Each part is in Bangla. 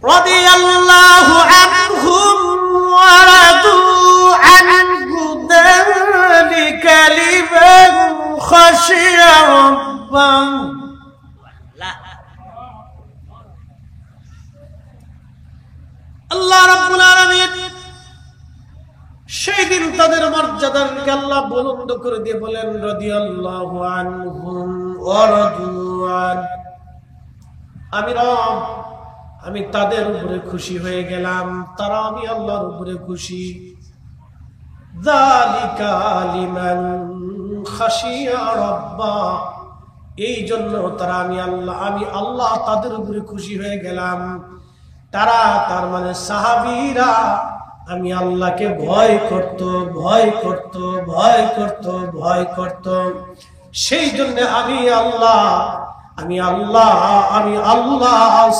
রাদিয়াল্লাহু আনহুম ওয়া রাদু আনহু যালিকা লিমান খাশিয়া রাব্বাহু। আল্লাহ রাব্বুল আলামিন সেই দিন তাদের মর্যাদাকে আল্লাহ বুলন্দ করে দিয়ে বলেন রাদিয়াল্লাহু আনহুম ওয়া রাদু আন। আমি রব, আমি তাদের উপরে খুশি হয়ে গেলাম, তারা আমি আল্লাহর উপরে খুশি। যালিকা লিমান খাশিয়া রাব্বা, এই জন্য তারা আমি আল্লাহ তাদের উপরে খুশি হয়ে গেলাম। তারা তার মানে সাহাবীরা আমি আল্লাহকে ভয় করত, ভয় করত, ভয় করত, ভয় করত। সেই জন্য আমি আল্লাহ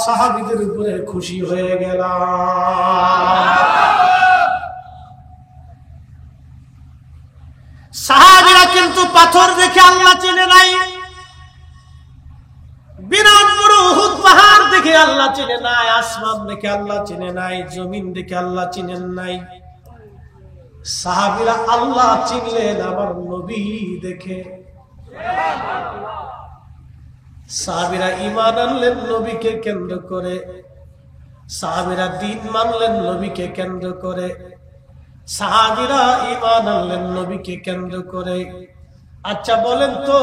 সাহাবীদের উপরে খুশি হয়ে গেলাম। সাহাবীরা কিন্তু পাথর দেখে আল্লাহ চিনে নাই, বিরাট বড় উহুদ পাহাড় দেখে আল্লাহ চিনে নাই, আসমান দেখে আল্লাহ চিনে নাই, জমিন দেখে আল্লাহ চিনেন নাই। সাহাবীরা আল্লাহ চিনলেন আমার নবী দেখে। সাহাবীরা ঈমান আনলেন নবীকে কেন্দ্র করে, সাহাবীরা দ্বীন মানলেন নবীকে কেন্দ্র করে, সাহাবীরা ঈমান আনলেন নবীকে কেন্দ্র করে। আচ্ছা বলেন তো,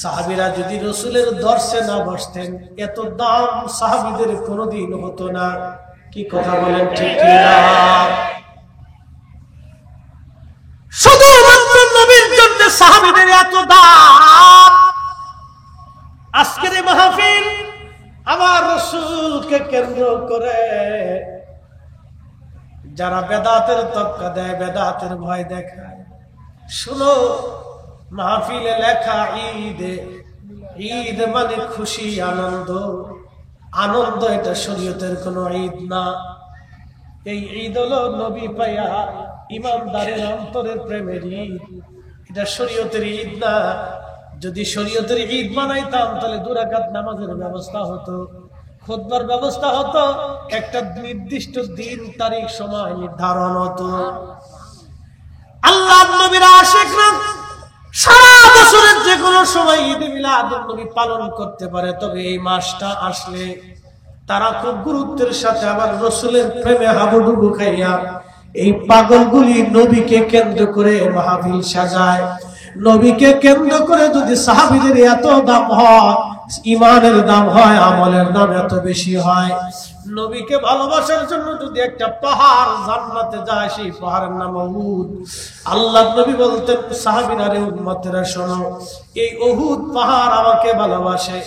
সাহাবীরা যদি রাসূলের দর্শে না বসতেন এত দাম সাহাবীদের কোনোদিন হতো না। কি কথা বলেন ঠিক কিনা? শুধুমাত্র নবীর জন্য সাহাবীদের এত দাম। আজকের এই মাহফিল আমার রাসূলকে কেন্দ্র করে যারা বেদাতের তক্কা দেয়, বেদাতের ভয় দেখায়, শুনো মাহফিলে লেখা ঈদ, ঈদ মানে খুশি, আনন্দ। আনন্দ এটা শরীয়তের কোনো ঈদ না। এই ঈদ হলো নবী পায়া ইমানদারের অন্তরের প্রেমের ঈদ, এটা শরীয়তের ঈদ না। যদি শরীয়তের ঈদ বানাইতাম তাহলে 2 রাকাত নামাজের ব্যবস্থা হতো, খুতবার ব্যবস্থা হতো, একটা নির্দিষ্ট দিন তারিখ সময় নির্ধারণ হতো। আল্লাহর নবীর আশিকরা সারা বছরের যে কোনো সময় ঈদ মিলাদুন নবী পালন করতে পারে, তবে এই মাসটা আসলে তারা খুব গুরুত্বের সাথে আবার রাসূলের প্রেমে হাবুডুবু খাইয়া এই পাগলগুলি নবীকে কেন্দ্র করে মাহফিল সাজায়। নবীকে কেন্দ্র করে যদি সাহাবীদের এত দাম হয়, ইমানের দাম হয়, আমলের দাম এত বেশি হয়, নবীকে ভালোবাসার জন্য যদি একটা পাহাড় জান্নাতে যায়, সেই পাহাড়ের নাম উহুদ। আল্লাহর নবী বলতেন সাহাবীরা রে উম্মতেরা শোনো, এই উহুদ পাহাড় আমাকে ভালোবাসে,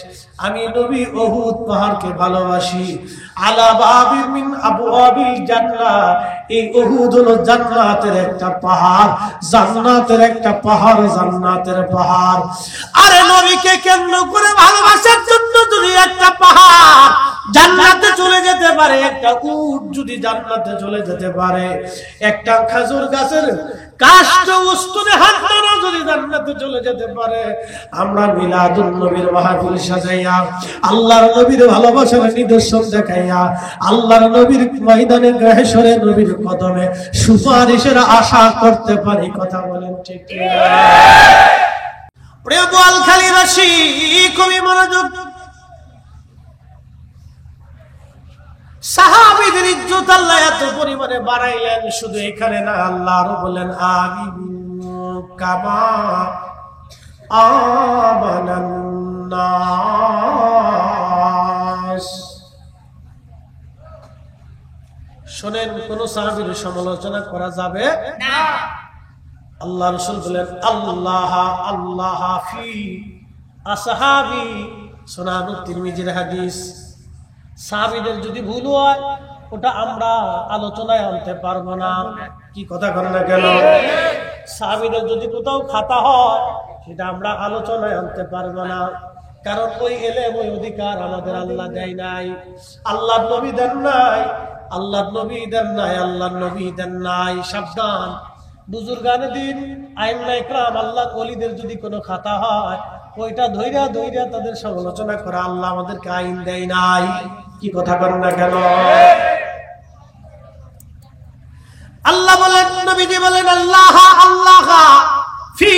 আমি নবী উহুদ পাহাড়কে ভালোবাসি। আলা বাবিন মিন আবওয়াবিল জান্নাহ, এই উহুদ হলো জান্নাতের একটা পাহাড়, জান্নাতের একটা পাহাড়, জান্নাতের পাহাড়। আরে নবীকে কেন্দ্র করে ভালোবাসার জন্য যদি একটা পাহাড় জান্নাতে চলে যেতে পারে, একটা উট যদি জান্নাতে চলে যেতে পারে, একটা খেজুর গাছের কাষ্ঠ উস্তুনে হাত ধরে যদি জান্নাতে চলে যেতে পারে, আমরা মিলাদুন নবীর মাহফিল সাজাইয়া আল্লাহর নবীর ভালোবাসার নিদর্শন দেখাইয়া আল্লাহর নবীর ময়দানে গ্রহেশ্বরে নবীর কদমে সুপারিশের আশা করতে পারি। কথা বলেন ঠিক কি? প্রিয় বোয়ালখালীবাসী, খুবই মনোযোগ। সাহাবীদের ইজ্জত আল্লাহ এত পরিমাণে বাড়াইলেন, শুধু এখানে না, আল্লাহ আরো বলেন আমিনু কামা আমানান নাস। শোনেন, কোন সাহাবীর সমালোচনা করা যাবে না। আল্লাহ রাসূল বলেন আল্লাহ আল্লাহ ফি আসহাবি, সুনানুত তিরমিজির হাদিস। সাহাবীদের যদি ভুল হয় ওটা আমরা আলোচনায় আনতে পারবো না। কি কথা করে না কেন? সাহাবীদের যদি কোথাও খাতা হয় সেটা আমরা আলোচনায় আনতে পারবো না, কারণ ওই এলেম, ওই অধিকার আমাদের আল্লাহ দেয় নাই, আল্লাহর নবী দেন নাই, আল্লাহর নবী দেন নাই, আল্লাহর নবী দেন নাই। সাবধান, বুজুর্গানে দিন, আইম্মায়ে কেরাম, আল্লাহর ওলিদের যদি কোনো খাতা হয় ওইটা ধৈর্য ধৈর্য তাদের সমালোচনা করে আল্লাহ আমাদেরকে আইন দেয় নাই। কি কথা বলেন না কেন? আল্লাহ বলেন, নবীজি বলেন, আল্লাহ আল্লাহ ফি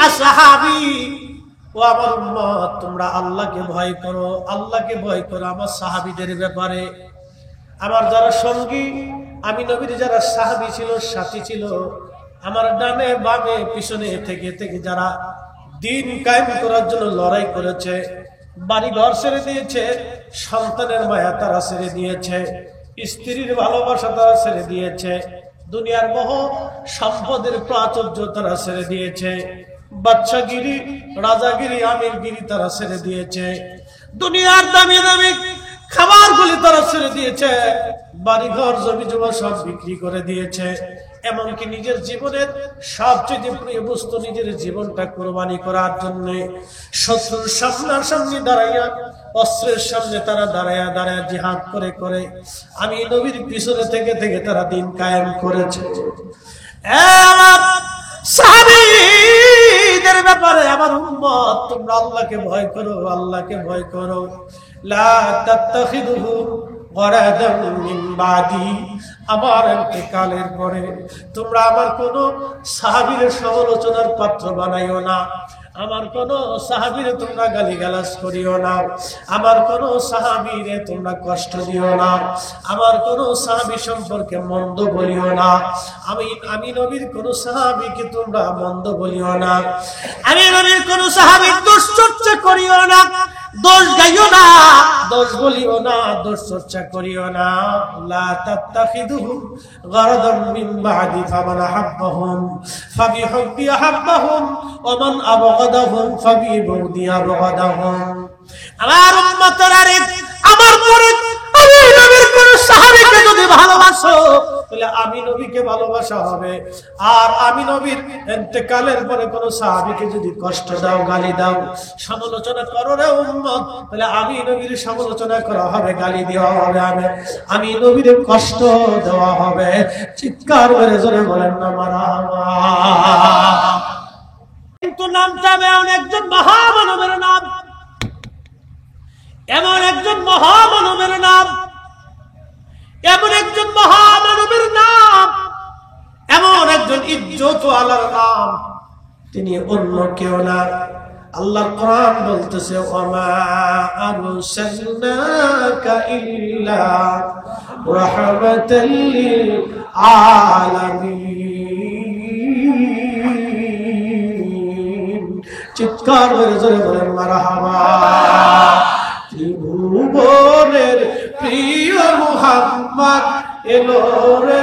আসহাবি, ও আমার উম্মত তোমরা আল্লাহকে ভয় করো, আল্লাহকে ভয় করো আমার সাহাবীদের ব্যাপারে। আমার যারা সঙ্গী, আমি নবীর যারা সাহাবী ছিল, সাথী ছিল, আমার ডানে বামে পিছনে থেকে থেকে যারা দিন কায়েম করার জন্য লড়াই করেছে, বাড়ি ঘর ছেড়ে দিয়েছে, সন্তানের মায়া তারা ছেড়ে দিয়েছে, স্ত্রীর ভালোবাসা তারা ছেড়ে দিয়েছে, দুনিয়ার মোহ সম্পদের প্রাচুর্য তারা ছেড়ে দিয়েছে, বাদশাগিরি রাজাগিরি আমিরগিরি তারা ছেড়ে দিয়েছে, দুনিয়ার দামি দামি খাবারগুলি তারা ছেড়ে দিয়েছে, বাড়ি ঘর জমি জমা সব বিক্রি করে দিয়েছে, এমনকি নিজের জীবনের সবচেয়ে প্রিয় বস্তু নিজের জীবনটা কোরবানি করার জন্য শত্রুর সামনাসামনি দাঁড়াইয়া, অস্ত্রের সামনে তারা দাঁড়াইয়া দাঁড়াইয়া জিহাদ করে করে আমি নবীর পিছনে থেকে থেকে তারা দিন কায়েম করেছে। আমার সাহাবীদের ব্যাপারে আমার উম্মত তোমরা আল্লাহকে ভয় করো, আল্লাহকে ভয় করো। লা তাত্তাখিযুহু গরাদান মিন বাদি, আমার ইন্তেকালের পরে তোমরা আমার কোন সাহাবীর সমালোচনার পাত্র বানাইও না, আমার কোন সাহাবীরে তোমরা গালিগালাজ করিও না, আমার কোন সাহাবীরে তোমরা কষ্ট দিও না, আমার কোন সাহাবী সম্পর্কে মন্দ বলিও না, আমি নবীর কোন সাহাবীকে তোমরা মন্দ বলিও না, আমি নবীর কোন সাহাবীর দোষ চর্চা করিও না, দোষ গাইও না, দোষ বলিও না, দোষ চর্চা করিও না। লা তাত্তাখিযুহুম গরাদান মিন বাদি ফামান আহাব্বাহুম ফাবিহুব্বি আহাব্বাহুম ওয়া মান আবগাদাহুম ফাবিবুগদি আবগাদাহুম। আমার উম্মতরা রে, আমার পরে আমি নবীর কোন সাহাবীকে যদি ভালোবাসো তাহলে আমি নবীকে ভালোবাসা হবে, আর আমি নবীর ইন্তেকালের পরে কোন সাহাবীকে যদি কষ্ট দাও, গালি দাও, সমালোচনা করো রে উম্মত, তাহলে আমি নবীর সমালোচনা করা হবে, গালি দেওয়া হবে, আমি নবীর কষ্ট দেওয়া হবে। চিৎকার করে জোরে বলেন না মারহাবা। কিন্তু নামটা এমন একজন মহামানবের নাম, এমন একজন মহামানবের নাম, এমন একজন মহামানবের নাম, এমন একজন ইজ্জত আলার নাম, তিনি অন্য কেউ না। আল্লাহ কোরআন বলতেছে, ওয়ামা আরসালনাকা ইল্লা রাহমাতাল লিল আলামিন। চিৎকার করে জোরে বলেন মারহাবা। ত্রিভুবনের প্রিয় মুহাম্মদ এলো রে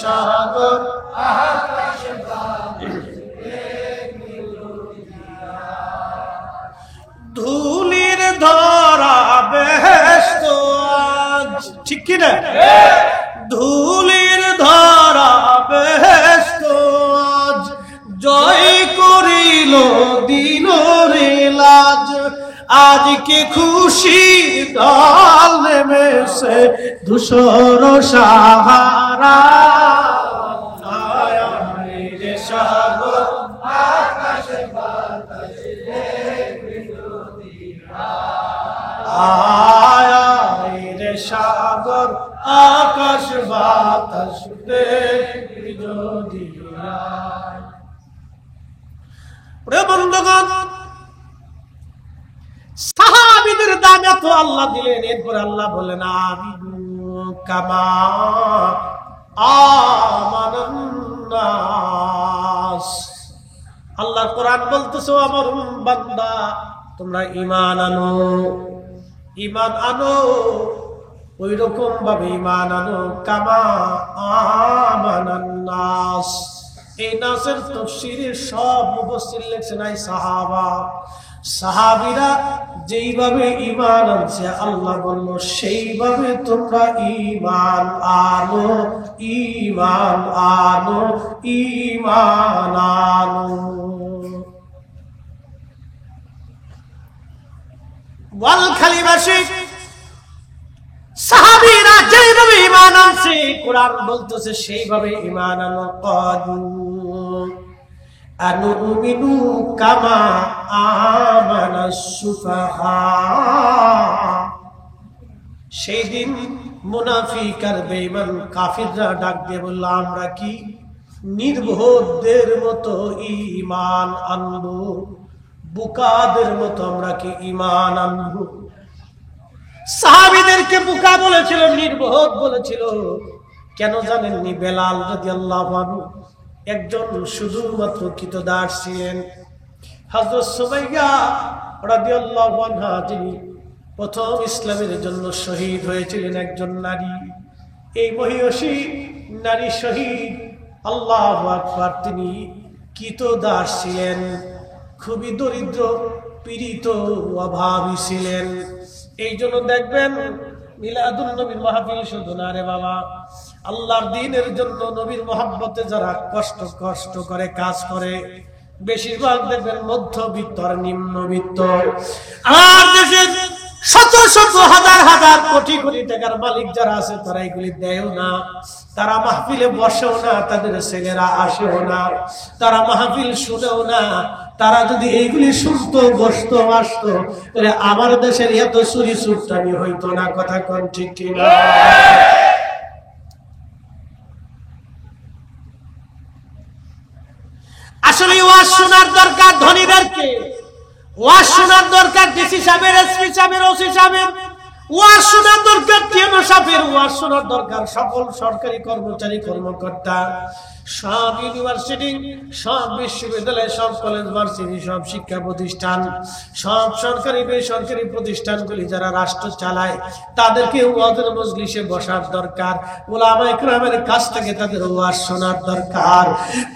সাগর ধুলির ধরা বেহেশত, ঠিক কিনা? ধুলির ধরা বেহেশত জয় করিল দিল রে লাজ, আজকে খুশি দল নেমেছে ধূসর সাহারা। সাগর আকাশে বাতাসে আয়া রে সাগর আকাশ বাতাস বন্ধুগণ, সাহাবীদের দাম এত আল্লাহ দিলেন, এরপর আল্লাহ বলেন আমিনু কামা আমানান নাস। আল্লাহ কোরআন বলতেছে, আমার বান্দা তোমরা ঈমান আনো, ঈমান আনো, ওই রকম ভাবে ঈমান আনো কামা আমানান নাস। এই নাসের তাফসীরে সব মুফাসসির লিখছেন এই সাহাবা, সাহাবীরা যেইভাবে ঈমান আনছে আল্লাহ বলল সেইভাবে তোমরা ঈমান আনো, ঈমান আনো, ঈমান আনো। বোয়ালখালীবাসী সাহাবীরা যেভাবে ঈমান আনছে কোরআন বলতেছে সেইভাবে ঈমান আনো। ক্বালু আনুমিনু কামা আমানাস সুফাহা। সেই দিন মুনাফিক আর বেঈমান কাফিররা ডাক দিয়ে বলল, আমরা কি নির্বোধদের মতো ঈমান আনবো? বুকাদের মতো আমরা কি ঈমান আনবো? সাহাবীদেরকে বুকা বলেছিল, নির্বোধ বলেছিল। কেন জানেননি? বেলাল রাদিয়াল্লাহু আনহু একজন শুধুমাত্র কৃতদাস ছিলেন। হযরত সুমাইয়া রাদিয়াল্লাহু আনহা, যিনি প্রথম ইসলামের জন্য শহীদ হয়েছিলেন, একজন নারী। এই মহিয়সী নারী শহীদ, আল্লাহু আকবার, তিনি কৃতদাস ছিলেন, খুবই দরিদ্র, পীড়িত, অভাবী ছিলেন। এই জন্য দেখবেন মিলাদুন নবীর মাহফিল শুধু না রে বাবা, আল্লাহর দ্বীনের জন্য নবীর মহব্বতে যারা কষ্ট করে কাজ করে, বেশিরভাগ দেখবেন মধ্যবিত্ত আর নিম্নবিত্ত। আমার দেশের শত শত হাজার হাজার কোটি কোটি টাকার মালিক যারা আছে তারা এগুলি দেয়ও না, তারা মাহফিলে বসেও না, তাদের ছেলেরা আসেও না, তারা মাহফিল শুনেও না। তারা যদি এইগুলি শুনতো, বসতো, আসতো, তাহলে আমার দেশের এত চুরি চুরটানি হইতো না। কথা কোন ঠিক কিনা? আসলে ওয়াজ শোনার দরকার ধনীদেরকে, ওয়াজ শোনার দরকার ডিসি সাহেবের, এসপি সাহেবের, ওসি সাহেবের, ওয়াজ শোনার দরকার টিএনও সাহেবের, ওয়াজ শোনার দরকার সকল সরকারি কর্মচারী কর্মকর্তা, সব ইউনিভার্সিটি, সব বিশ্ববিদ্যালয়, সব কলেজ ভার্সিটি, সব শিক্ষা প্রতিষ্ঠান, সব সরকারি বেসরকারি প্রতিষ্ঠানগুলি যারা রাষ্ট্র চালায়, তাদেরকে ওয়াজের মজলিসে বসার দরকার। উলামায়ে কেরামের কাছ থেকে তাদের ওয়াজ শোনার দরকার।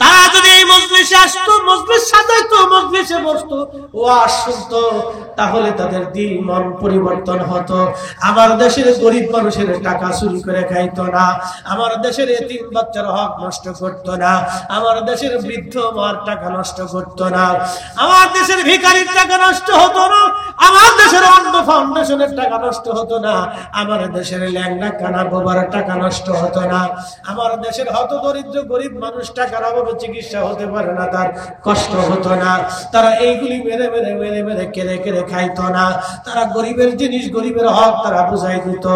তারা যদি এই মজলিসে আসতো, মজলিস সাজাইতো, মজলিসে বসতো, ওয়াজ শুনতো, তাহলে তাদের দিল মন পরিবর্তন হতো। আমার দেশের গরিব মানুষের টাকা চুরি করে খাইতো না, আমার দেশের এতিম বাচ্চার হক নষ্ট করতো না, আমার দেশের বৃদ্ধ মার টাকা নষ্ট করতো না, আমার দেশের ভিখারির টাকা নষ্ট হতো না, আমার দেশের অন্ধ ফাউন্ডেশনের টাকা নষ্ট হতো না, আমার দেশের ল্যাংড়া কানা বোবার টাকা নষ্ট হতো না, আমার দেশের হত দরিদ্র গরিব মানুষ টাকার অভাবে চিকিৎসা হতে পারে না, তার কষ্ট হতো না। তারা এইগুলি মেরে মেরে মেরে মেরে কেড়ে কেড়ে খাইতো না। তারা গরিবের জিনিস, গরিবের হক তারা বুঝাই দিত,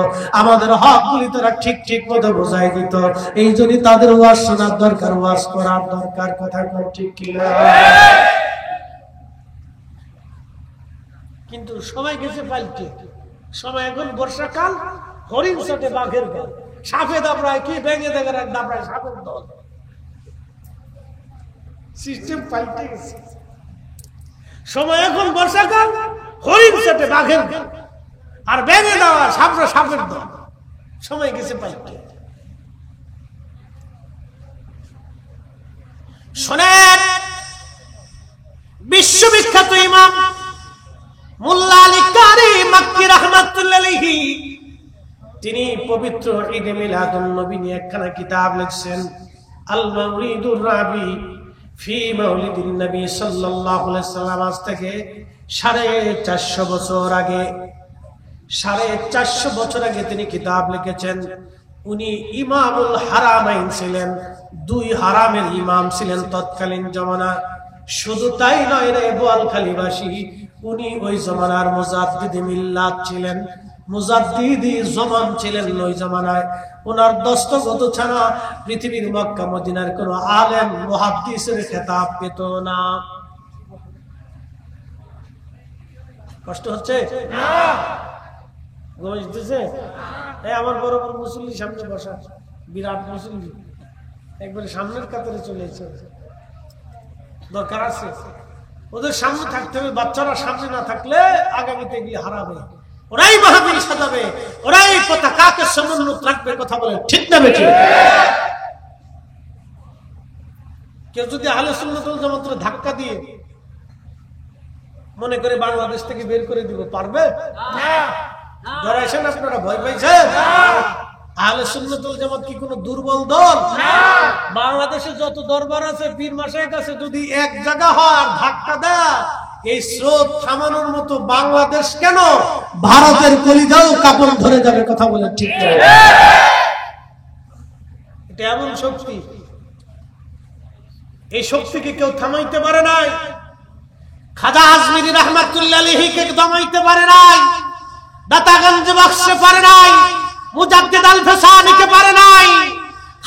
আমাদের হক গুলি তারা ঠিক ঠিক মতো বুঝাই দিত। এই জন্য তাদের ওয়াজ শোনার দরকার, ওয়াজ করার দরকার। কথা ঠিক কিনা? কিন্তু সময় গেছে পাল্টে, সময় এখন বর্ষাকাল, হরিণ সাথে বাঘের গাল, সাপে দাবড়ায় কি ব্যাঙে দেখার দাবড়ায় সাপের দল। সিস্টেম পাল্টে গেছে। সময় এখন বর্ষাকাল, হরিণ সাথে বাঘের গাল, আর ব্যাঙে দেওয়া সাপরা সাপের দল। সময় গেছে পাল্টে। শোনেন, বিশ্ববিখ্যাত ইমাম মোল্লা আলী কারি মাক্কি রাহমাতুল্লাহ আলাইহি, তিনি পবিত্র ঈদে মিলাদুন নবী নিয়ে একখানা কিতাব লিখছেন, আল মাউলিদুর রাবি ফি মাউলিদিন নবী সাল্লাল্লাহু আলাইহি সাল্লাম। আজ থেকে 450 বছর আগে, 450 বছর আগে তিনি কিতাব লিখেছেন। উনি ইমামুল হারামাইন ছিলেন, 2 হারামের ইমাম ছিলেন তৎকালীন জমানা। শুধু তাই নয় রে বোয়ালখালীবাসী, উনি ওই জমানার মুজাদ্দিদে মিল্লাত ছিলেন, মুজাদ্দিদি জমান ছিলেন ওই জমানায়। ওনার দস্তখত ছাড়া পৃথিবীর মক্কা মদিনার কোন আলেম মুহাদ্দিসের খেতাব পেত না। কষ্ট হচ্ছে না? বুঝতেছে? এই আমার বড় বড় মুসল্লি সামনে বসা, বিরাট মুসল্লি, একবারে সামনের কাতারে চলে এসেছে। দরকার আছে ওদের সামনে থাকতে হবে। বাচ্চারা সামনে না থাকলে আগামীতে গিয়ে হারাবে। ওরাই মাহফিল সাজাবে, ওরাই পতাকাকে সমুন্নত রাখবে। কথা বলে ঠিক না বেঠিক? কেউ যদি আহলে সুন্নাত ওয়াল জামাতের ধাক্কা দিয়ে মনে করে বাংলাদেশ থেকে বের করে দিব, পারবে? ধরেছেন আপনারা, ভয় পাইছেন? আহলে সুন্নাত ওয়াল জামাত কি কোনো দুর্বল দল? বাংলাদেশে যত দরবার আছে, পীর মাশায়েখ আছে, যদি এক জায়গা হয় আর ধাক্কা দেয়, এই স্রোত থামানোর মতো বাংলাদেশ কেন, ভারতের কলিজাও কাপড় ধরে যাবে। কথা বলে ঠিক না? এটা এমন শক্তি, এই শক্তিকে কেউ থামাইতে পারে নাই। খাজা আজমিরি রহমাতুল্লাহ আলাইহিকে থামাইতে পারে নাই, দাতাগঞ্জ বক্সে পারে নাই, মুজাদ্দিদ আল ফিসানিকে পারে নাই,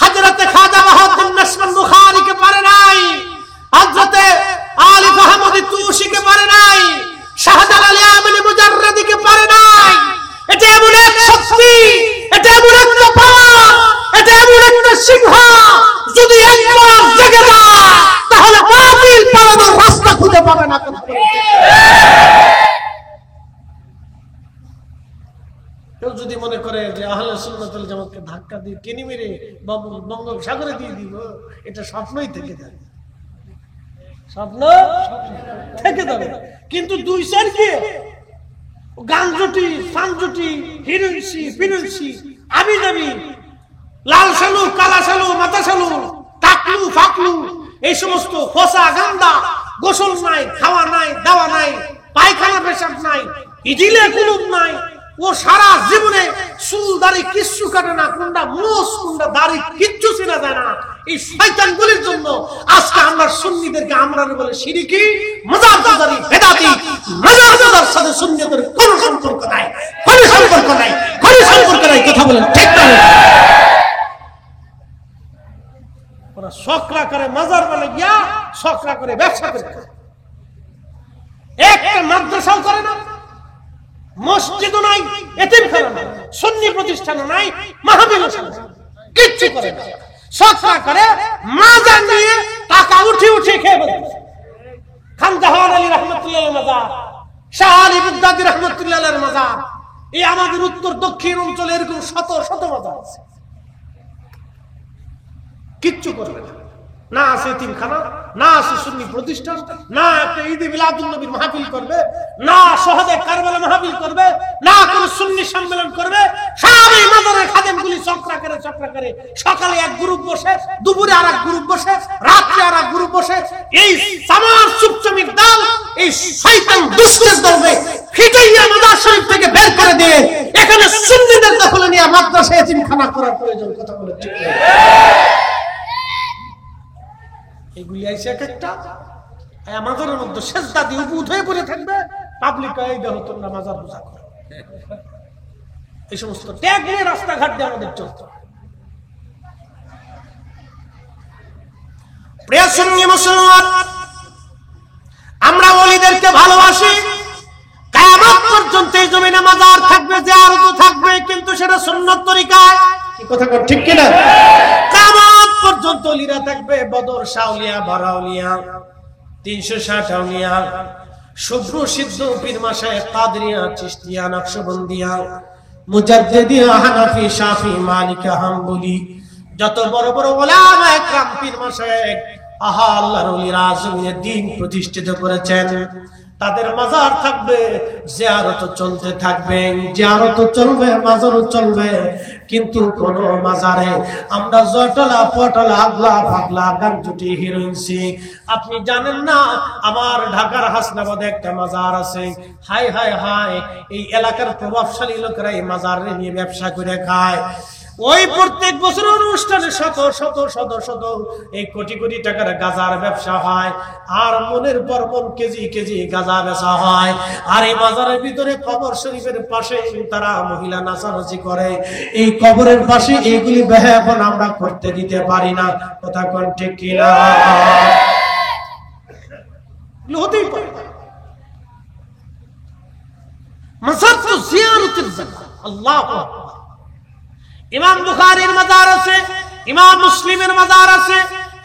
হযরত খাজা বাহাউদ্দিন নাসরুল বুখারীকে পারে নাই, হযরত আলিফ আহমদ তুসিকে পারে নাই, শাহজালাল আমিনী মুজাররদিকে পারে নাই। এটা এমন এক শক্তি, এটা এমন একটা পাওয়ার, এটা এমন একটা সিংহ, যদি একবার জেগে যায় তাহলে বাতিল পালানোর রাস্তা খুঁজে পাবে না। কেউ যদি মনে করে যে আহলে সুন্নাত ওয়াল জামাতকে ধাক্কা দিয়ে কেনি মেরে বঙ্গোপসাগরে দিয়ে দিব, এটা স্বপ্নই থেকে যাবে, স্বপ্ন থেকে যাবে। কিন্তু দুই চার কি গাঞ্জুটি, ফানজুটি, হিরোইনসি, ফিরোইনসি, আবি যাবি, লাল সালু, কালা সালু, মাথা সালু, টাকলু, ফাকলু, এই সমস্ত ফসা গান্দা, গোসল নাই, খাওয়া নাই, দাওয়া নাই, পায়খানা পেশাব নাই, ইজিলে কুলুপ নাই, ও সারা জীবনে চুল দাড়ি কিচ্ছু কাটে না, কোনটা মোষ কোনটা দাড়ি কিচ্ছু চেনা যায় না। এই শয়তানগুলির জন্য আজকে আমরা সুন্নিদেরকে আমরা বলে শিরকি, মাজার পূজারি, বেদাতি। মাজার পূজার সাথে সুন্নিদের কোনো সম্পর্ক নাই, কোনো সম্পর্ক নাই, কোনো সম্পর্ক নাই। কথা বলেন ঠিক না? ওরা শকরা করে, মাজার বলে গিয়া শকরা করে, ব্যবসা করে, একটা মাদ্রাসাও করে না, মসজিদও নাই, এতিমখানা নাই, সুন্নি প্রতিষ্ঠানও নাই, মাহফিলও নাই, কিচ্ছু করে না। শকরা করে, মাজার নিয়ে টাকা উঠে উঠে খেয়ে বলছে। খান জাহান আলী রহমতুল্লাহ মাজার, শাহ আলী বুগদাদি রহমতুল্লাহ মাজার, এই আমাদের উত্তর দক্ষিণ অঞ্চলে এরকম শত শত মাজার আছে, কিচ্ছু করবে না। না আছে এতিমখানা, না আছে সুন্নি প্রতিষ্ঠান, না একটা ঈদে মিলাদুন নবীর মাহফিল করবে, না শহীদে কারবালা মাহফিল করবে, না কোন সুন্নি সম্মেলন করবে। সব এই মাজারের খাদেমগুলি চক্রা করে, চক্রা করে। সকালে এক গ্রুপ বসে, দুপুরে আরেক গ্রুপ বসে, রাতে আরেক গ্রুপ বসে। এই সামার সুপচমির দল, এই শয়তান দুষ্টের দলকে ফিটাইয়া মাজার শরীফ থেকে বের করে দিয়ে এখানে সুন্নিদের দখলে নিয়ে মাদ্রাসা এতিমখানা করার প্রয়োজন। কথা বলে ঠিক না? এগুলি আইসে এক একটা মাজারের মধ্যে সেজদা দিয়ে উপুত হয়ে পড়ে থাকবে, পাবলিক এই দেহ তোমরা মাজার পূজা করো। এই সমস্ত ট্যাগ নিয়ে রাস্তাঘাট দিয়ে আমাদের চলতে। প্রিয় সুন্নি মুসলমান, আমরা ওলিদেরকে ভালোবাসি। কিয়ামত পর্যন্ত এই জমিনে মাজার থাকবে, জিয়ারত থাকবে, কিন্তু সেটা সুন্নাত তরিকায়। কি কথা কর ঠিক কিনা? কিয়ামত পর্যন্ত ওলিরা থাকবে, বদর, শাওলিয়া, বারাউলিয়া, 360 আউলিয়া, শুভ্র সিদ্ধ পীর মাশায়েখ, কাদরিয়া, চিশতিয়া, নকশবন্দিয়া, মুজাদ্দিদিয়া, হানাফি, শাফি, মালিকি, হাম্বলি, যত বড় বড় উলামা একরাম, পীর মাশায়েখ, আল্লাহর ওলিরা জমিনে দ্বীন প্রতিষ্ঠিত করেছেন, তাদের মাজার থাকবে, জিয়ারত চলতে থাকবে, জিয়ারত চলবে, মাজারও চলবে। কিন্তু কোন মাজারে আমরা জটলা, পটলা, আগলা, পাগলা, গাঞ্জুটি, হিরোইনসি, আপনি জানেন না আমার ঢাকার হাসনাবাদে একটা মাজার আছে। হাই হাই হাই, এই এলাকার প্রভাবশালী লোকেরা এই মাজার নিয়ে ব্যবসা করে খায়। ওই প্রত্যেক বছর অনুষ্ঠানে শত শত শত শত এই কোটি কোটি টাকার গাঁজার ব্যবসা হয়, আর মনের পর মন কেজি কেজি গাঁজা বেচা হয়। আর এই মাজারের ভিতরে কবর শরীফের পাশে তারা মহিলা নাচানাচি করে। এই কবরের পাশে এইগুলি বেহায়াপন আমরা করতে দিতে পারি না। কথা কোন ঠিক কিনা? হতেই পারে। মাজার তো জিয়ারতের জায়গা। আল্লাহু আকবার। ইমাম বুখারীর মাজার আছে, ইমাম মুসলিমের মাজার আছে,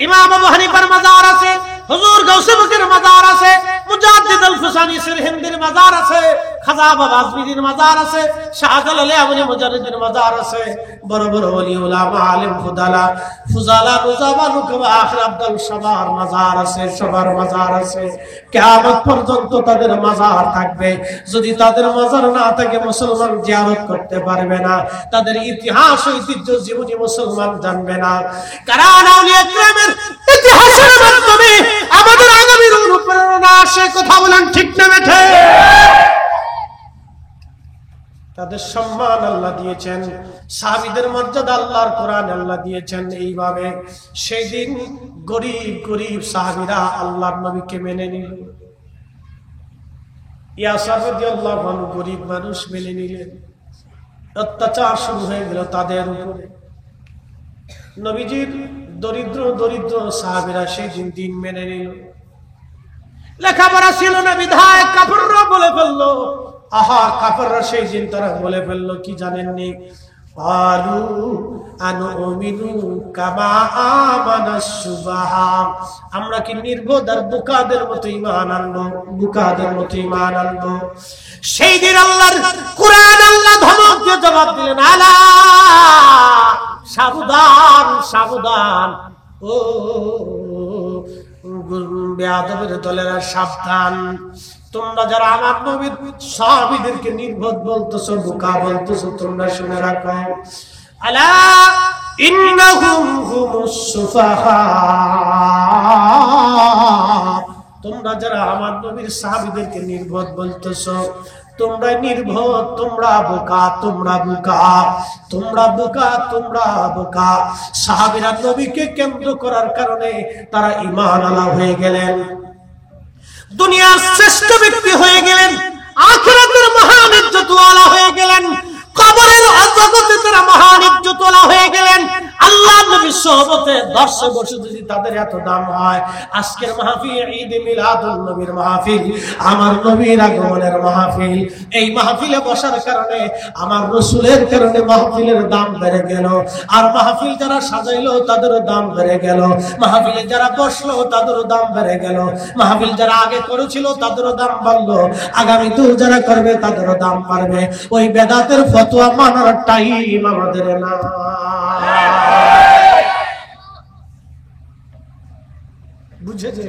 ইমাম আবু হানিফার মাজার আছে, হুজুর গাউসে পাকের মাজার আছে, মুজাদ্দিদ আল ফিসানি সিরহিন্দির মাজার আছে, খাজা বাবা আজমিরির মাজার আছে, শাহজালাল আমিনী মুজাদ্দিদের মাজার আছে, বড় বড় ওলি উলামা, আলেম, ফুদালা, ফুজালা, নুজাবা, নুকবা, আখির আব্দুল সবার মাজার আছে, সবার মাজার আছে। কিয়ামত পর্যন্ত তাদের মাজার থাকবে। যদি তাদের মাজার না থাকে মুসলমান জিয়ারত করতে পারবে না, তাদের ইতিহাস, ঐতিহ্য, জীবনী মুসলমান জানবে না। কারণ আউলিয়া কিরামের ইতিহাসের মাধ্যমে আমাদের আগামীর অনুপ্রেরণা আসে। কথা বলেন ঠিক না বেঠে? তাদের সম্মান আল্লাহ দিয়েছেন, সাহাবীদের মর্যাদা আল্লাহর কোরআনে আল্লাহ দিয়েছেন এইভাবে। সেই দিন গরিব গরিব সাহাবীরা আল্লাহর নবীকে মেনে নিল। ইয়াসার রাদিয়াল্লাহু আনহু গরিব মানুষ মেনে নিলেন। অত্যাচার শুরু হয়ে গেল তাদের উপরে। নবীজির দরিদ্র দরিদ্র সাহাবীরা সেই দিন দিন মেনে নিল। লেখাপড়া ছিল না বিধায় কাফেররা বলে ফেললো, আহা কাফেররা সেই দিন তারা বলে ফেললো কি জানেননি? আলু আনুমিনু কামা আমানাস সুবাহা, আমরা কি নির্বোধ আর বোকাদের মতো ঈমান আনবো? বোকাদের মতো ঈমান আনবো। সেই দিন আল্লাহর কোরআন আল্লাহ ধমক দিয়ে জবাব দিলেন, আলা সাবধান সাবধান, ও বেয়াদবের দলেরা সাবধান। তোমরা যারা আমার নবীর সাহাবীদেরকে নির্বোধ বলতেছো, বোকা বলতেছো, তোমরা শুনে রাখো। আলা ইন্নাহুম হুমুস সুফাহা, তোমরা যারা আমার নবীর সাহাবীদেরকে নির্বোধ বলতেছো, তোমরা নির্বোধ, তোমরা বোকা, তোমরা বোকা, তোমরা বোকা, তোমরা বোকা। সাহাবীরা নবীকে কেন্দ্র করার কারণে তারা ঈমান আলা হয়ে গেলেন, দুনিয়ার শ্রেষ্ঠ ব্যক্তি হয়ে গেলেন, আখিরাতের মহান ইজ্জতওয়ালা হয়ে গেলেন, কবরের জগতে তারা মহান ইজ্জতওয়ালা হয়ে গেলেন। আল্লাহ নবীর সোহবতে দর্শে বসে যদি তাদের এত দাম হয়, আজকের মাহফিল ঈদ মিলাদুন নবীর মাহফিল, আমার নবীর আগমনের মাহফিল, এই মাহফিলে বসার কারণে আমার রাসূলের কারণে মাহফিলের দাম বেড়ে গেল। আর মাহফিল যারা সাজাইলো তাদেরও দাম বেড়ে গেল, মাহফিলে যারা বসলো তাদেরও দাম বেড়ে গেল, মাহফিল যারা আগে করেছিল তাদেরও দাম বাড়লো, আগামী দূর যারা করবে তাদেরও দাম বাড়বে। ওই বেদাতের ফতোয়া মানার টাইম আমাদের না। বুঝেছে?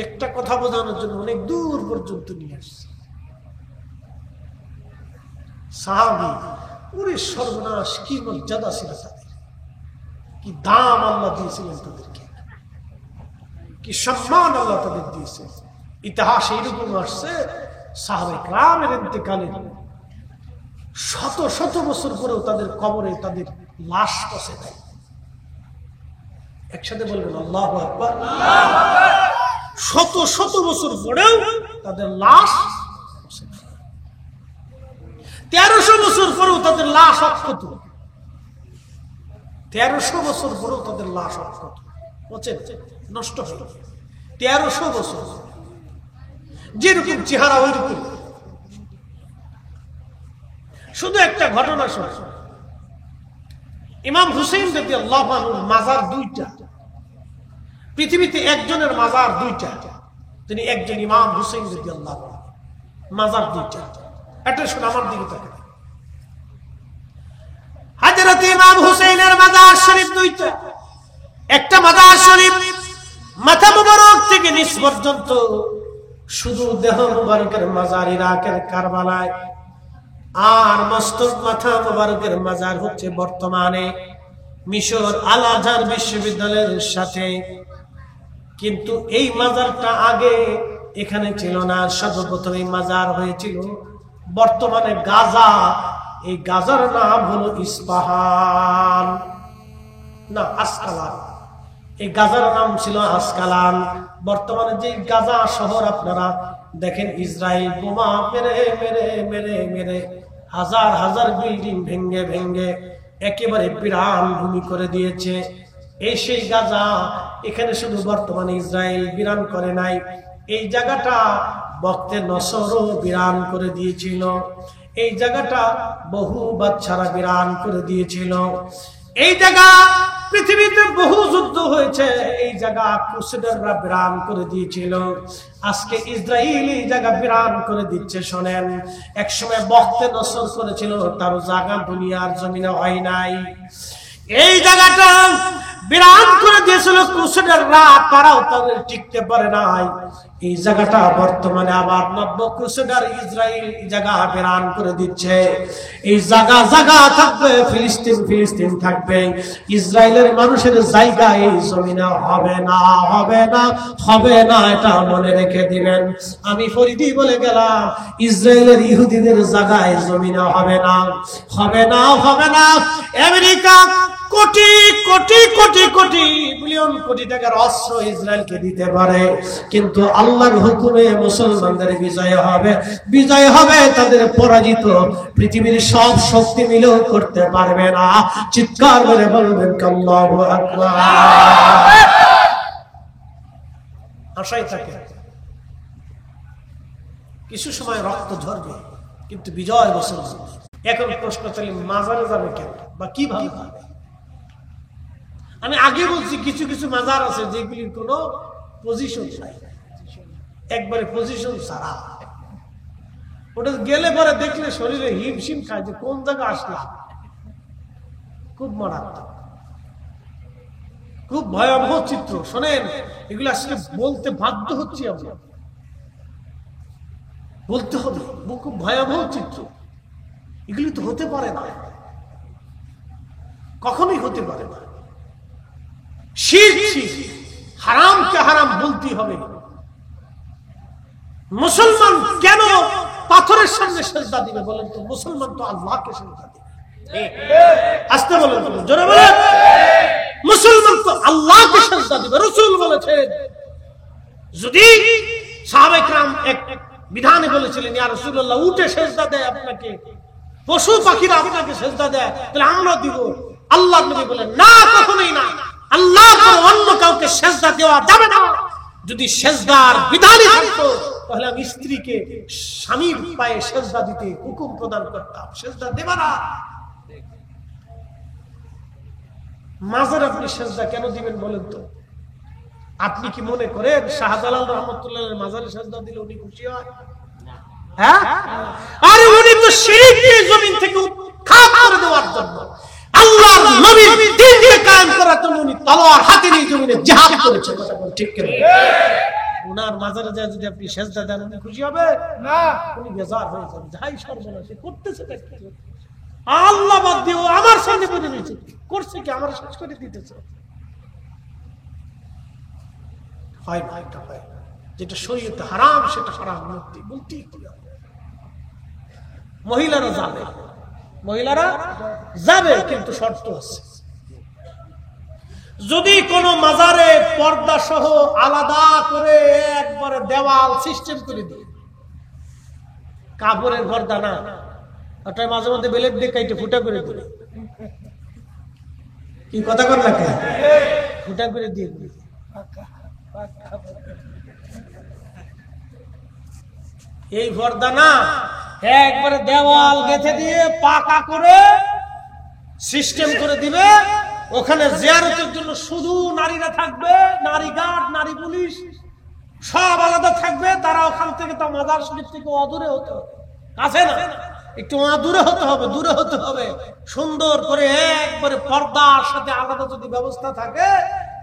একটা কথা বোঝানোর জন্য অনেক দূর পর্যন্ত নিয়ে আসছে। সাহাবী, ওরে সর্বনাশ, কি মর্যাদা ছিল তাদের, কি দাম আল্লাহ দিয়েছিলেন তাদেরকে, কি সম্মান আল্লাহ তাদের দিয়েছে। ইতিহাসে এরকম আসছে, সাহাবায়ে কেরামের ইন্তেকালে শত শত বছর পরেও তাদের কবরে তাদের লাশ পচে নাই। একসাথে বলবেন আল্লাহু আকবার। শত শত বছর পরেও তাদের লাশ পচে নাই। 1300 বছর পরেও তাদের লাশ অক্ষত। 1300 বছর পরেও তাদের লাশ অক্ষত, পচে নষ্ট হয়ে। 1300 বছর, যেরকম চেহারা ওই রকম। শুধু একটা ঘটনা শোনো, ইমাম হুসাইন রাদিয়াল্লাহু আনহুর মাজার দুইটা। পৃথিবীতে একজনের মাজার দুইটা, তিনি একজন ইমাম হুসাইন রাদিয়াল্লাহু আনহু, মাজার দুইটা। এটা শুনে আমার দিকে তাকান, হযরত ইমাম হুসাইনের মাজার শরীফ দুইটা। একটা মাজার শরীফ মাথা মুবারক থেকে নিচ পর্যন্ত শুধু দেহ মুবারকের মাজার ইরাকের কারবালায়, আর মস্তক মাথা মুবারকের মাজার হচ্ছে বর্তমানে মিশর আল আজহার বিশ্ববিদ্যালয়ের সাথে। কিন্তু এই মাজারটা আগে এখানে ছিল না, সর্বপ্রথম এই মাজার হয়েছিল বর্তমানে গাজা। এই গাজার নাম হলো ইস্পাহান, না আসকালান। এই গাজার নাম ছিল আসকালান। বর্তমানে যে গাজা শহর আপনারা দেখেন, ইসরায়েল বোমা মেরে মেরে মেরে মেরে হাজার হাজার বিল্ডিং ভেঙ্গে ভেঙ্গে একেবারে বিরান ভূমি করে দিয়েছে। এই সেই গাজা। এখানে শুধু বর্তমানে ইসরায়েল বিরান করে নাই, এই জায়গাটা বক্তে নসরও বিরান করে দিয়েছিল। এই জায়গাটা বহু বাচ্চারা বিরান করে দিয়েছিল। এই জায়গা পৃথিবীতে বহু যুদ্ধ হয়েছে, এই জায়গা ক্রুসেডাররা বিরান করে দিয়েছিল। আজকে ইসরায়েল এই জায়গা বিরান করে দিচ্ছে। শোনেন, একসময় বক্তে নসর করেছিল, তার জায়গা দুনিয়ার জমিনে হয় নাই। এই জায়গাটা বিরান করে দিয়েছে গেছিল ক্রুসেডাররা, তারাও তাদের টিকতে পারে নাই। এই জায়গাটা বর্তমানে আবার নব্য ক্রুসেডার ইসরায়েল জায়গা প্রেরণ করে দিচ্ছে। এই জায়গা জায়গা থাকবে, ফিলিস্তিন ফিলিস্তিন থাকবে, ইসরায়েলের মানুষের জায়গা এই জমিনে হবে না, হবে না, হবে না, এটা মনে রেখে দিবেন। আমি ফরিদি বলে গেলাম, ইসরায়েলের ইহুদিদের জায়গায় জমিনে হবে না, হবে না, হবে না। আমেরিকা কোটি কোটি কোটি কোটি বিলিয়ন কোটি টাকার অস্ত্র ইসরায়েলকে দিতে পারে, কিন্তু আল্লাহর হুকুমে মুসলমানদের বিজয় হবে, বিজয় হবে তাদের পরাজিত। পৃথিবীর সব শক্তি মিলেও করতে পারবে না। চিৎকার করে বলবেন আল্লাহু আকবার। আশাই থাকে কিছু সময় রক্ত ঝরবে, কিন্তু বিজয় মুসলমান। এখন প্রশ্ন তাহলে মাজারে যাবে কেন বা কিভাবে যাবে? আমি আগে বলছি কিছু কিছু মাজার আছে যেগুলির কোনো পজিশন নাই, একবারে পজিশন ছাড়া। ওটা গেলে পরে দেখলে শরীরে হিমশিম খায় যে কোন জায়গা আসলাম। খুব মারাত্মক, খুব ভয়াবহ চিত্র। শোনেন, এগুলো আসলে বলতে বাধ্য হচ্ছি, আমরা বলতে হবে, খুব ভয়াবহ চিত্র। এগুলি তো হতে পারে না, কখনোই হতে পারে না। শিরক শিরক, হারামকে হারাম বলতে হবে। মুসলমান কেন পাথরের সামনে সেজদা দিবে বলেন তো? মুসলমান তো আল্লাহকে সেজদা দিবে। আসতে বলেন, জোরে বলেন। মুসলমান তো আল্লাহকে সেজদা দিবে। রাসূল বলেছেন, যদি সাহাবায়ে কেরাম এক বিধানে বলেছিলেন, ইয়া রাসূলুল্লাহ, উঠে সেজদা দেয় আপনাকে, পশু পাখিরা আপনাকে সেজদা দেয়, তাহলে আমরা দিব। আল্লাহর নবী বলেন, না, কখনোই না, আল্লাহ অন্য কাউকে সেজদা দেওয়া যাবে না। যদি সেজদার বিধানই থাকতো তাহলে আমি স্ত্রীকে স্বামীর পায়ে সেজদা দিতে হুকুম প্রদান করতাম, সেজদা দেবা না। মাজার আপনি সেজদা কেন দিবেন বলেন তো? আপনি কি মনে করেন শাহজালাল রহমতুল্লাহের মাজারে সেজদা দিলে উনি খুশি হয়? হ্যাঁ, আরে উনি তো শিরককে জমিন থেকে উৎখাত করে দেওয়ার জন্য, আল্লাহর নবীর দ্বীনকে কায়েম করার জন্য উনি তলোয়ার হাতে নিয়ে জমিনে জিহাদ করেছেন। কথা বল ঠিক করে। উনার মাজারে যায় যদি আপনি সেজদা দেন, উনি খুশি হবে না? উনি বেজার হয়ে যাবে, যাই সর্বনাশ করতেছে। আল্লাহ বাদ দিয়ে আমার সামনে বলে নিয়েছে, করছে কি? আমার শেষ করে দিতেছে। হয় না, এটা হয় না। যেটা শরীয়তে হারাম সেটা হারাম বলতেই হবে। মহিলারা যাবে, মহিলারা যাবে, কিন্তু শর্ত আছে। যদি কোন মাজারে পর্দা সহ আলাদা করে একবারে দেওয়াল সিস্টেম করে দিয়ে, কাপড়ের পর্দা না, ওটা মাঝে মধ্যে বেলেট দিয়ে কাইটে ফুটা করে দিলে, কি কথা কর না, ফুটা করে দিয়ে এই পর্দা না, একবারে দেওয়াল গেঁথে দিয়ে পাকা করে সিস্টেম করে দিবে। ওখানে জিয়ারতের জন্য শুধু নারীরা থাকবে, নারী গার্ড, নারী পুলিশ সব আলাদা থাকবে। তারা ওখান থেকে তো মাজার শরীফ থেকে অদূরে হতে হবে, কাছে না, একটু দূরে হতে হবে, দূরে হতে হবে। সুন্দর করে একবারে পর্দার সাথে আলাদা যদি ব্যবস্থা থাকে,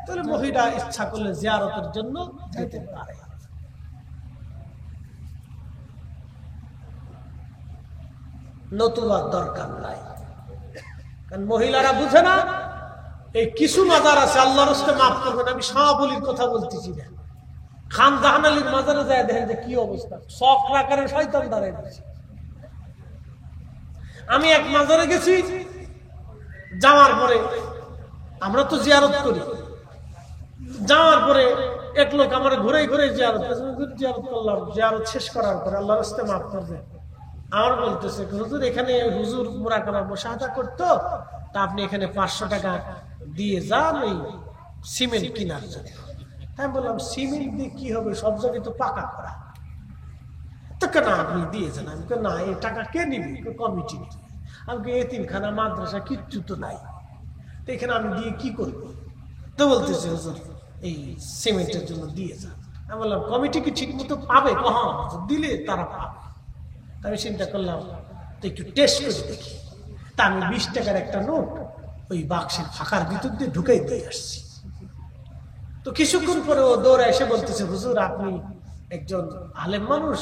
তাহলে মহিলা ইচ্ছা করলে জিয়ারতের জন্য যেতে পারে। নতুবা দরকার নাই, কারণ মহিলারা বুঝে না। এই কিছু মাজার আছে, আল্লাহর রাস্তে মাফ করবেন, আমি শাহবলির কথা বলতেছি না, খান জাহান আলীর মাজারে যায় দেখেন যে কি অবস্থা, চক্র আকারে শয়তান দাঁড়ায় গেছে। আমি এক মাজারে গেছি, যাওয়ার পরে আমরা তো জিয়ারত করি, যাওয়ার পরে এক লোক আমার ঘুরে ঘুরে জিয়ারত করলাম। জিয়ারত শেষ করার পরে আল্লাহর রাস্তে মাফ করবেন, আমার বলতেছে, হুজুর এখানে হুজুর মুরাকাবা মুশাহাদা করতো, তা আপনি এখানে 500 টাকা দিয়ে যান এই সিমেন্ট কেনার জন্য। আমি বললাম, সিমেন্ট দিয়ে কি হবে, সব জায়গায় তো পাকা করা, তো কেন আপনি দিয়ে যান? আমি না, এই টাকা কে নিবি? কমিটি নিবি। আমি এতিমখানা মাদ্রাসা কিচ্ছু তো নাই, তো এখানে আমি দিয়ে কি করবো? তো বলতেছে, হুজুর এই সিমেন্টের জন্য দিয়ে যান। আমি বললাম, কমিটি কি ঠিক মতো পাবে? হ্যাঁ, দিলে তারা পাবে। আমি চিন্তা করলাম, তো একটু টেস্ট করে দেখি। তা আমি 20 টাকার একটা নোট ওই বাক্সের ফাঁকার ভিতর দিয়ে ঢুকাই দিয়ে আসছি। তো কিছুক্ষণ পরে ও দৌড়ে এসে বলতেছে, হুজুর আপনি একজন আলেম মানুষ,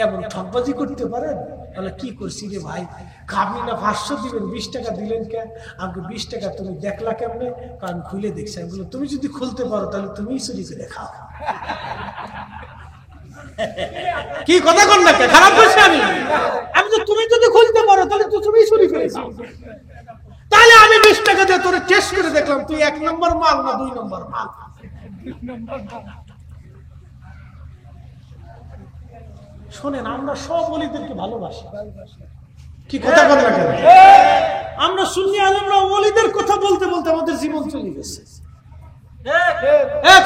এমন ঠকবাজি করতে পারেন? তাহলে কি করছি রে ভাই? আপনি না 500 দিবেন, 20 টাকা দিলেন কে? আমাকে 20 টাকা তুমি দেখলা কেমনে? কারণ খুলে দেখছি। আমি বললাম তুমি যদি খুলতে পারো তাহলে তুমি চুরি করে খাও। কি কথা কর না, খারাপ করছি আমি? আমি তো তুমি যদি খুলতে পারো তাহলে তো তুমি চুরি করেছো। তাহলে আমি 20 টাকা দিয়ে তোরে টেস্ট করে দেখলাম তুই 1 নম্বর মাল না 2 নম্বর মাল। শোনেন, আমরা সব ওলিদেরকে ভালোবাসি। কি কথা বল না কেন? আমরা সুন্নি আলেমরা ওলিদের কথা বলতে বলতে আমাদের জীবন চলে গেছে।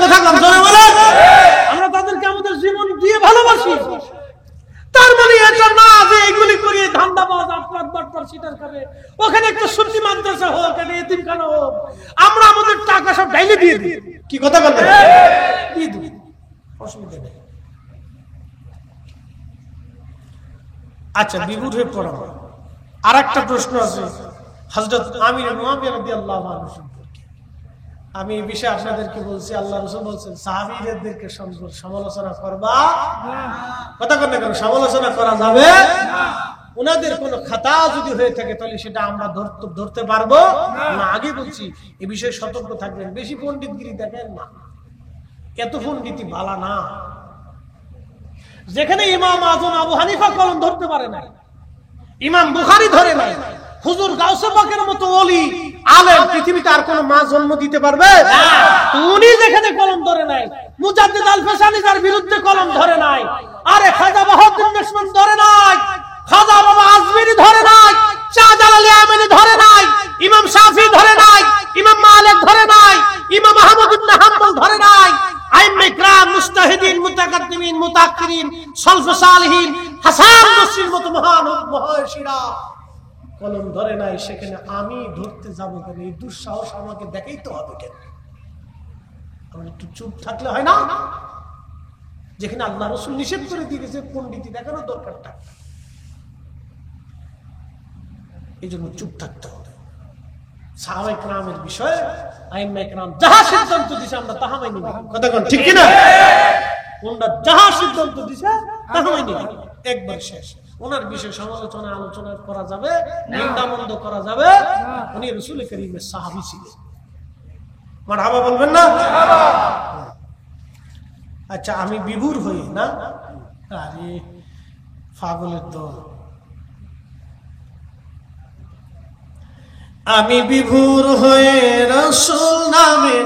কথা কম জোরে বলেন। আমরা তাদেরকে আমাদের জীবন দিয়ে ভালোবাসি। তার মানে এটা না যে এগুলি করিয়ে ধান্দাবাজ আপনার বাটপার সিটার খাবে। ওখানে একটা সুন্নি মাদ্রাসা হোক, একটা এতিমখানা হোক, আমরা আমাদের টাকা সব ডাইলে দিয়ে দিই। কি কথা বলেন? দিয়ে দিই, অসুবিধা নেই। আচ্ছা, বিভূর হয়ে পড়াবো। আর একটা প্রশ্ন আছে হযরত আমির মুআবিয়া রাদিয়াল্লাহু আনহু সম্পর্কে। আমি এই বিষয়ে আপনাদেরকে বলছি, আল্লাহ রাসূল বলেছেন সাহাবীদেরকে সমালোচনা করবা না। কথা বলেন না কেন? সমালোচনা করা যাবে না। ওনাদের কোনো খাতা যদি হয়ে থাকে তাহলে সেটা আমরা ধরতে পারবো না। আগে বলছি এই বিষয়ে সতর্ক থাকবেন। বেশি পণ্ডিতগিরি দেখেন না, এত পণ্ডিতি ভালো না। যেখানে ইমাম আজম আবু হানিফা কলম ধরতে পারে না, ইমাম বুখারী ধরে নাই, হুজুর গাউসে পাকের মতো ওলি আলেম পৃথিবীতে আর কোন মা জন্ম দিতে পারবে না। উনি যেখানে কলম ধরে নাই, মুজাদ্দিদ আল ফেসানি যার বিরুদ্ধে কলম ধরে নাই, আরে খাজা বাহাউদ্দিন নেশমান ধরে নাই, খাজা বাবা আজমিরি ধরে নাই, শাহজালাল ইয়ামানি ধরে নাই, ইমাম শাফি ধরে নাই, ইমাম মালিক ধরে নাই, ইমাম আহমদ ইবনে হাম্বল ধরে নাই, আইম্মে কিরাম মুজতাহিদিন মুতাকাদ্দিমিন মুতাআখিরিন সালফ সালিহিন হাসান বসরির মতো মহান মহাশিরা কলম ধরে নাই। সেখানে আমি ধরতে যাবো কেন? এই দুঃসাহস আমাকে দেখাইতে হবে কেন? আমরা একটু চুপ থাকলে হয় না? যেখানে আল্লাহ রাসূল নিষেধ করে দিয়েছে পণ্ডিতি দেখানো দরকারটা, এই জন্য চুপ থাকতে হবে। সাহাবায়ে কেরামের বিষয়ে আইম্মে কেরাম যাহা সিদ্ধান্ত দিয়েছে আমরা তাহা মানি নিব। কথা কোন ঠিক কি না? ওনারা যাহা সিদ্ধান্ত দিয়েছে তাহা মানি নিব, একবার শেষ। ওনার বিষয়ে সমালোচনা আলোচনা করা যাবে, নিন্দামন্দ করা যাবে। উনি রাসূল করিমের সাহাবী ছিলেন। মারহাবা বলবেন না? আচ্ছা, আমি বিভোর হই না? আরে পাগলের তো আমি বিভোর হয়ে রাসূল নামে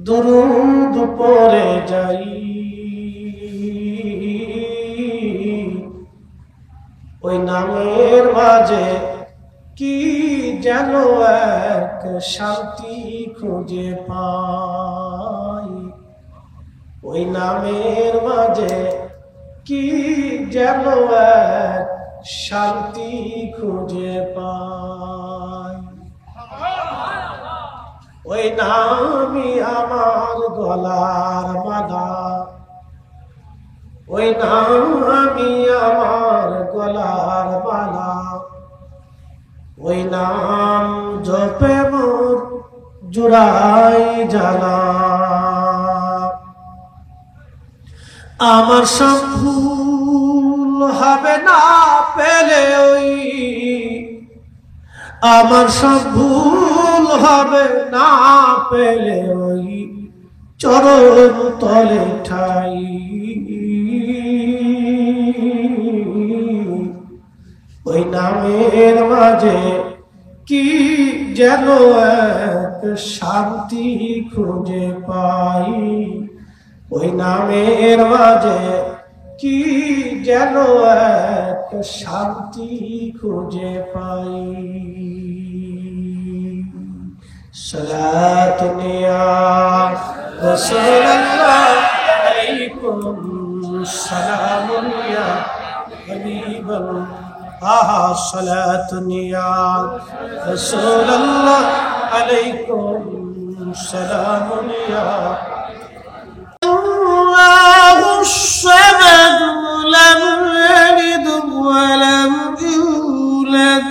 দুরূদ পড়ে যাই, ওই নামের মাঝে কি যেন এক শান্তি খুঁজে পাই, ওই নামের মাঝে কি যেন এক শান্তি খুঁজে পাই, ওই নামই আমার গলার মালা, ওই নামই আমার গলার মালা, ওই নাম জপে মোর জুড়াই জ্বালা, আমার সব ভুল হবে না পেলে ওই, আমার সব ভুল হবে না পেলে ওই চরণ তলে ঠাই, ওই নামের মাঝে কি যেন এক শান্তি খুঁজে পাই, ওই নামের মাঝে কি যেন এক শান্তি খুঁজে পাই। সালাতু ইয়া রাসূলুল্লাহ আলাইকুম সালামুন ইয়া হাবিবাল্লাহ, সালাতু ইয়া রাসূলুল্লাহ আলাইকুম সালামুন ইয়া الصمد لم يلد ولم يولد।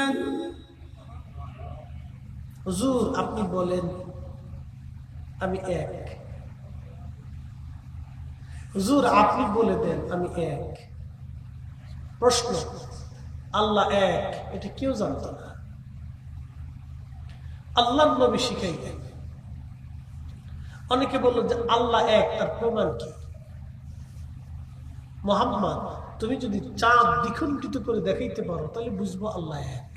হুজুর আপনি বলেন আমি এক, হুজুর আপনি বলে দেন আমি এক। প্রশ্ন, আল্লাহ এক এটা কেউ জানতো না, আল্লাহর নবী শিখাইলেন। অনেকে বলল যে আল্লাহ এক, তার প্রমাণ কি? মুহাম্মদ তুমি যদি চাঁদ দ্বিখণ্ডিত করে দেখাইতে পারো তাহলে বুঝবো আল্লাহ এক।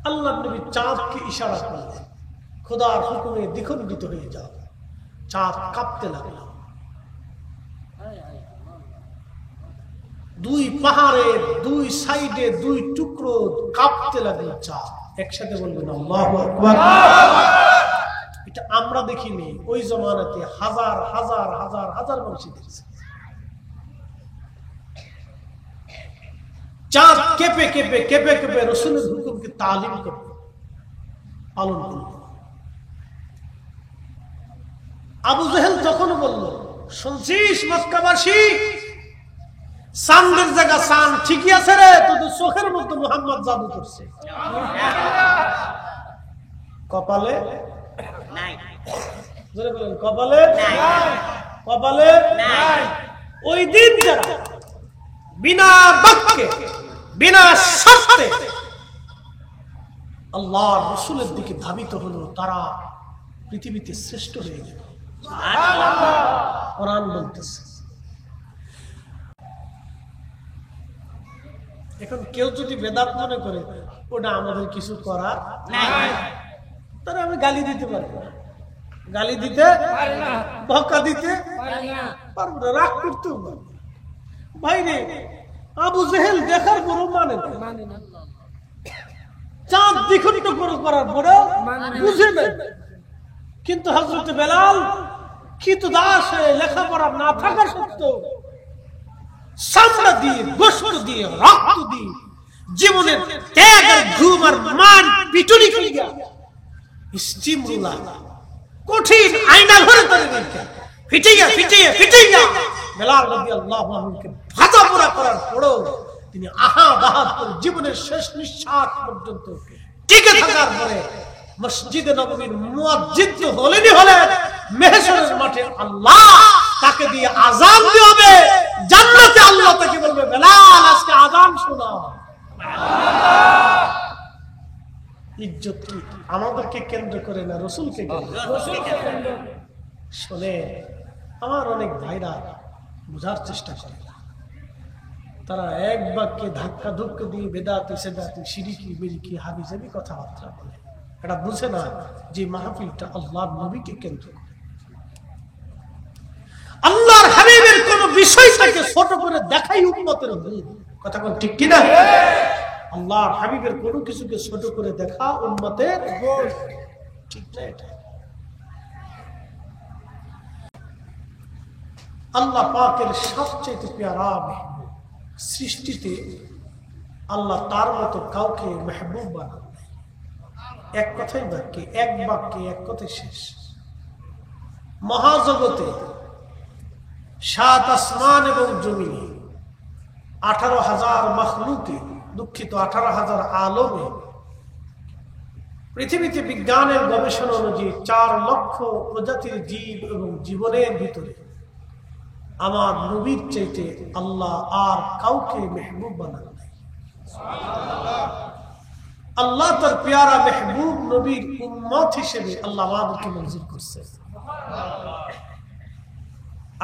আল্লাহ নবী চাঁদকে ইশারা করলেন, খোদার হুকুমে দ্বিখণ্ডিত হয়ে যাও। চাঁদ কাঁপতে লাগলো। দুই পাহাড়ের দুই সাইডে দুই টুকরো কাঁপতে লাগলো চাঁদ। একসাথে বলবেন আল্লাহু আকবার। এটা আমরা দেখিনি, ওই জমানাতে হাজার হাজার হাজার হাজার মানুষ দেখেছে। চাঁদ কেঁপে কেঁপে কেঁপে কেঁপে রসুলের হুকুমকে তালিম করল, পালন করল। আবু জেহেল তখন বলল, শুনছিস মক্কাবাসী, চাঁদের জায়গা চাঁদ ঠিকই আছে রে, তোদের চোখের মধ্যে মুহাম্মদ জাদু করছে। কপালে নাই, জোরে বলেন কপালে নাই, কপালে নাই। ওই দিন যারা বিনা বাক্যে বিনা শর্তে আল্লাহর রাসূলের দিকে ধাবিত হলো, তারা পৃথিবীতে শ্রেষ্ঠ হয়ে গেল। কোরআন বলতেছে। এখন কেউ যদি বেদাত মনে করে ওটা আমাদের কিছু করার নাই, তারা আমি গালি দিতে পারি না, গালি দিতে পারি না, বকা দিতে পারবো না, রাগ করতেও পারি না। ভাই রে, আবু জেহেল দেখার পরও মানে না, চাঁদ দ্বিখণ্ডিত করার পরেও বুঝে না। কিন্তু হযরত বেলাল কিন্তু দাস লেখাপড়া না থাকা সত্ত্বেও চামড়া দিয়ে, গোশত দিয়ে, রক্ত দিয়ে, জীবনের ত্যাগ আর ঘুম আর মান পিটুনি খাইয়া স্টিম রুলার কঠিন আয়না ঘরে করে দিতেন, ফিটিয়া ফিটিয়া ফিটিয়া বেলাল রাদিয়াল্লাহু আনহুকে ভাজা পোড়া করার পরেও তিনি আহাদ করে জীবনের শেষ নিঃশ্বাস পর্যন্ত টিকে থাকার পরে মসজিদে নববীর মুয়াজ্জিন তো হলেনই হলেন, মেহশরের মাঠে আল্লাহ তাকে দিয়ে আযান দিবে, জান্নাতে আল্লাহ তাকে বলবে বেলাল আজকে আযান শোনাও। ইজ্জত কি আমাদেরকে কেন্দ্র করে না রাসূলকে কেন্দ্র? শুনে আমার অনেক ভাইরা বোঝার চেষ্টা করে না, তারা এক বাক্যে ধাক্কা ধুক্কা দিয়ে বেদাতি সেদাতি শিরিকি বিরিকি হাবিজাবি কথাবার্তা বলে। এটা বুঝে না যে মাহফিলটা আল্লাহর নবীকে কেন্দ্র করে, আল্লাহর হাবিবের কোন বিষয়টাকে ছোট করে দেখাই উম্মতের ভুল। কথা কোন ঠিক কিনা? আল্লাহর হাবিবের কোন কিছুকে ছোট করে দেখা উম্মতের ভুল, ঠিক না? এটা আল্লাহ পাকের সবচেয়ে পেয়ারা মেহবুব সৃষ্টিতে আল্লাহ তার মতো কাউকে মেহবুব বানান। এক কথাই বাক্যে, এক বাক্যে এক কথাই শেষ। মহাজগতে ৭ আসমান এবং জমিনে ১৮,০০০ মখলুকে, দুঃখিত ১৮,০০০ আলমে, পৃথিবীতে বিজ্ঞানের গবেষণা অনুযায়ী ৪ লক্ষ প্রজাতির জীব এবং জীবনের ভিতরে আমার নবীর চাইতে আল্লাহ আর কাউকে মেহবুব বানান নাই। আল্লাহ তার পেয়ারা মেহবুব নবীর উম্মত হিসেবে আল্লাহ আমাদেরকে মঞ্জুর করছে।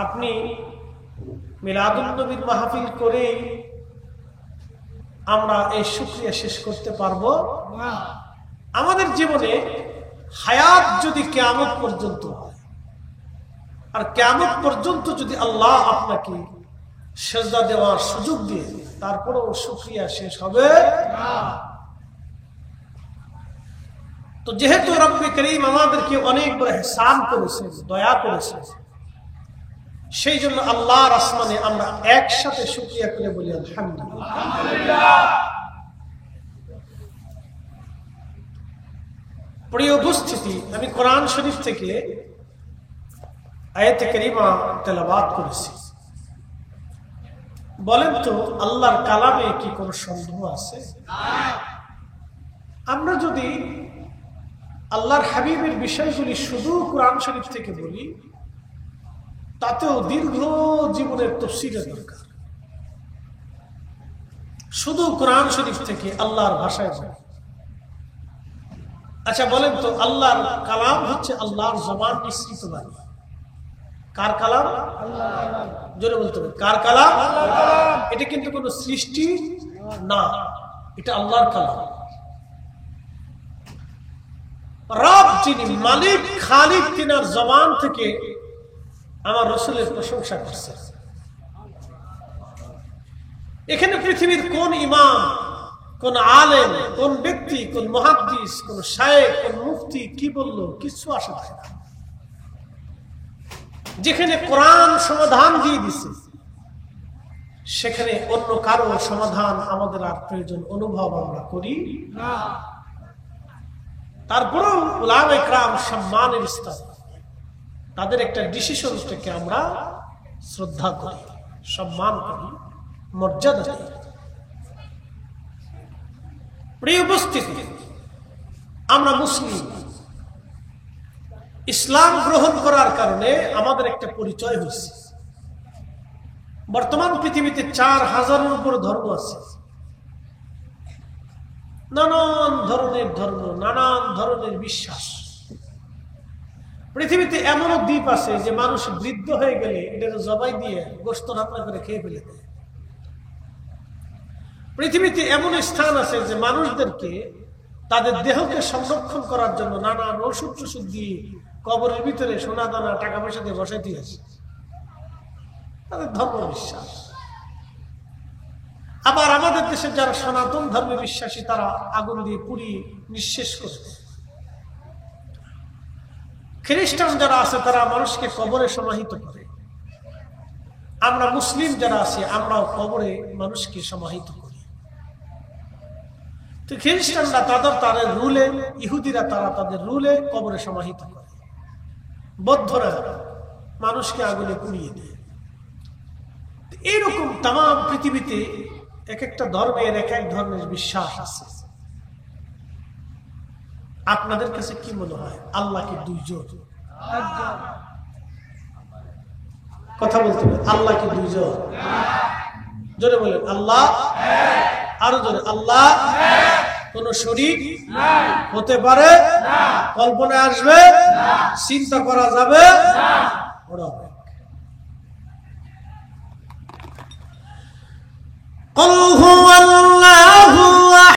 আপনি মিলাদুন নবীর মাহফিল করে আমরা এই শুকরিয়া শেষ করতে পারবো? আমাদের জীবনে হায়াত যদি কিয়ামত পর্যন্ত হয়, আর কিয়ামত পর্যন্ত যদি আল্লাহ আপনাকে সেজদা দেওয়ার সুযোগ দিয়ে, তারপরেও শুকরিয়া শেষ হবে না। তো যেহেতু রব্বে করিম আমাদেরকে অনেক বড় ইহসান করেছেন, দয়া করেছেন, সেই জন্য আল্লাহর আসমানে আমরা একসাথে শুকরিয়া করে বলি আলহামদুলিল্লাহ। প্রিয় উপস্থিতি, আমি কোরআন শরীফ থেকে আয়াতে কারিমা তেলাওয়াত করেছি। বলেন তো আল্লাহর কালামে কি কোনো সন্দেহ আছে? আমরা যদি আল্লাহর হাবিবের বিষয়গুলি শুধু কোরআন শরীফ থেকে বলি, তাতেও দীর্ঘ জীবনের তাফসীরের দরকার। শুধু কোরআন শরীফ থেকে আল্লাহর ভাষায় বলে। আচ্ছা বলেন তো, আল্লাহর কালাম হচ্ছে আল্লাহর জবান মিশ্রিত বাণী। কার কালাম? জোরে বলতে হবে, কার কালাম? এটা কিন্তু কোনো সৃষ্টি না, এটা আল্লাহর কালাম। রব যিনি মালিক খালিক, তিনার জবান থেকে আমার রাসূলের প্রশংসা করছেন। এখানে পৃথিবীর কোন ইমাম, কোন আলেম, কোন ব্যক্তি, কোন মুহাদ্দিস, কোন শায়েখ, কোন মুফতি কি বললো কিছু আসে যায় না। যেখানে কোরআন সমাধান দিয়ে দিছে, সেখানে অন্য কারো সমাধান আমাদের আর প্রয়োজন অনুভব আমরা করি না। তারপরেও উলামায়ে কেরাম সম্মানের স্তর, তাদের একটা ডিসিশনটাকে আমরা শ্রদ্ধা করি, সম্মান করি, মর্যাদা দিই। প্রিয় উপস্থিতি, আমরা মুসলিম। ইসলাম গ্রহণ করার কারণে আমাদের একটা পরিচয় হয়েছে। বর্তমান পৃথিবীতে 4000-এর উপর ধর্ম আছে, নানান ধরনের ধর্ম, নানান ধরনের বিশ্বাস। পৃথিবীতে এমনও দ্বীপ আছে যে মানুষ বৃদ্ধ হয়ে গেলে এটা জবাই দিয়ে গোশত রান্না করে খেয়ে ফেলে দেয়। পৃথিবীতে এমন স্থান আছে যে মানুষদেরকে তাদের দেহকে সংরক্ষণ করার জন্য নানান ওষুধ টষুধ দিয়ে কবরের ভিতরে সোনা দানা টাকা পয়সা দিয়ে বসাই দিয়েছে, তাদের ধর্ম বিশ্বাস। আবার আমাদের দেশে যারা সনাতন ধর্মে বিশ্বাসী, তারা আগুন দিয়ে পুড়িয়ে নিঃশেষ করে। খ্রিস্টান যারা আছে তারা মানুষকে কবরে সমাহিত করে। আমরা মুসলিম যারা আছি আমরাও কবরে মানুষকে সমাহিত করি। তো খ্রিস্টানরা তাদের রুলে, ইহুদিরা তারা তাদের রুলে কবরে সমাহিত করে, বৌদ্ধরা মানুষকে আগুনে পুড়িয়ে দেয়। এইরকম তাম পৃথিবীতে এক একটা ধর্মের এক এক ধর্মের বিশ্বাস আছে। আপনাদের কাছে কি মনে হয়, আল্লাহ কি দুইজন? কথা বলতে হবে, আল্লাহ কি দুইজন? জোরে বলেন আল্লাহ। আরো জোরে, আল্লাহ কোন শরীক হতে পারে? কল্পনায় আসবে? চিন্তা করা যাবে? قل هو